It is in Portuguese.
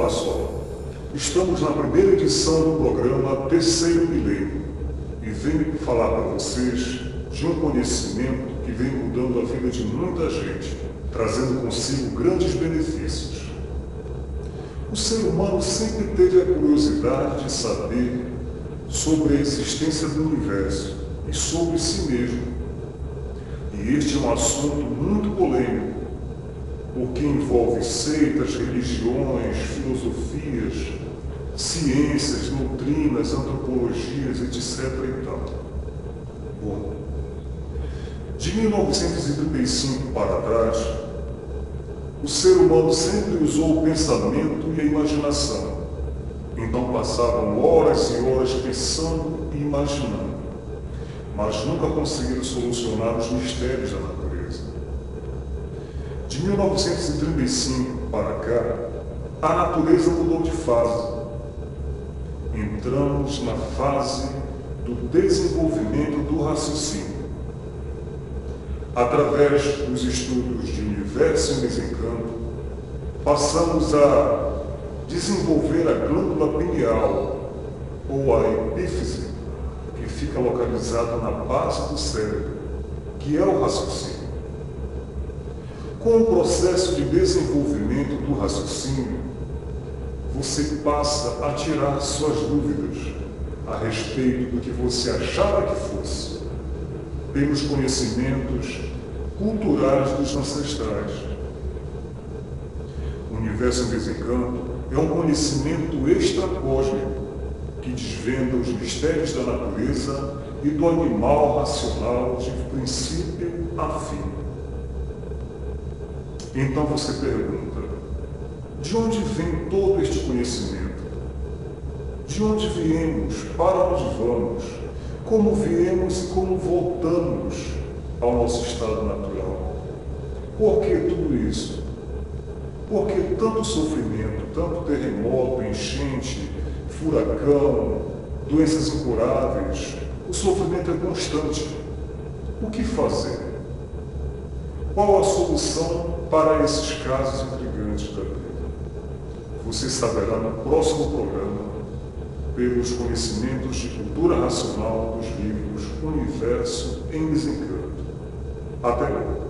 só. Estamos na primeira edição do programa Terceiro Milênio e venho falar para vocês de um conhecimento que vem mudando a vida de muita gente, trazendo consigo grandes benefícios. O ser humano sempre teve a curiosidade de saber sobre a existência do universo e sobre si mesmo. E este é um assunto muito polêmico, porque envolve seitas, religiões, filosofias, ciências, doutrinas, antropologias, etc. e tal. Bom, de 1935 para trás, o ser humano sempre usou o pensamento e a imaginação. Então passavam horas e horas pensando e imaginando, mas nunca conseguiram solucionar os mistérios da natureza. De 1935 para cá, a natureza mudou de fase. Entramos na fase do desenvolvimento do raciocínio. Através dos estudos de universo e mesencanto, passamos a desenvolver a glândula pineal, ou a epífise, que fica localizada na base do cérebro, que é o raciocínio. Com o processo de desenvolvimento do raciocínio, você passa a tirar suas dúvidas a respeito do que você achava que fosse, pelos conhecimentos culturais dos ancestrais. O universo em desencanto é um conhecimento extracósmico que desvenda os mistérios da natureza e do animal racional de princípio a fim. Então você pergunta, de onde vem todo este conhecimento? De onde viemos? Para onde vamos? Como viemos e como voltamos ao nosso estado natural? Por que tudo isso? Por que tanto sofrimento, tanto terremoto, enchente, furacão, doenças incuráveis? O sofrimento é constante. O que fazer? Qual a solução para esses casos intrigantes da vida? Você saberá no próximo programa, pelos conhecimentos de cultura racional dos livros Universo em Desencanto. Até logo!